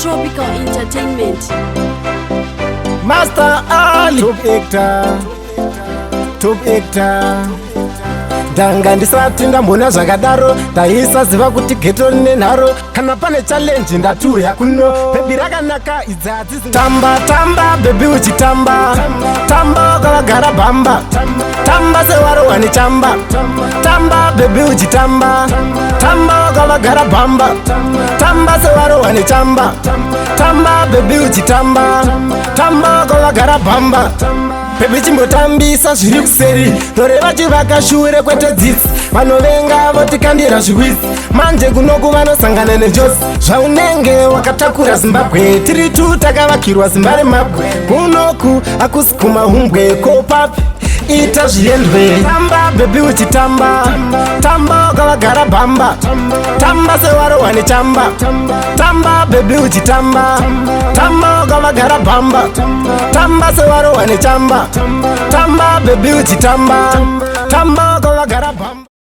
Tropical Entertainment. Master Ali Top Hector Danga ndisati ndambona zvakadaro ndaisaziva kuti geto nenharo kana pane challenge ndatuya kuno bebi rakanaka idzadzi tamba tamba bebi uchitamba tamba kavagara bamba tamba sewaro wane chamba tamba bebi uchitamba tamba kavagara bamba tamba sewaro wane chamba tamba bebi uchitamba tamba kavagara bamba bebi chimbotambisa zviri kuseri noreva chivakashure kwete dzidzi vanovenga votikandira zvikwidzi manje kunoku vanosangana nenjozi zvaunenge wakatakura zimbabwe tiri tu takavakirwa zimba remabwe kunoku akusi kumahumbwe kopapi ita zviendwe tamba bebi uchitamba tamba ukavagara bamba tamba sewaro wane chamba tamba bebi uchitamba tamba ukavagara bamba tamba sewaro wane chamba tamba bebi uchitamba tamba ukavagara bamba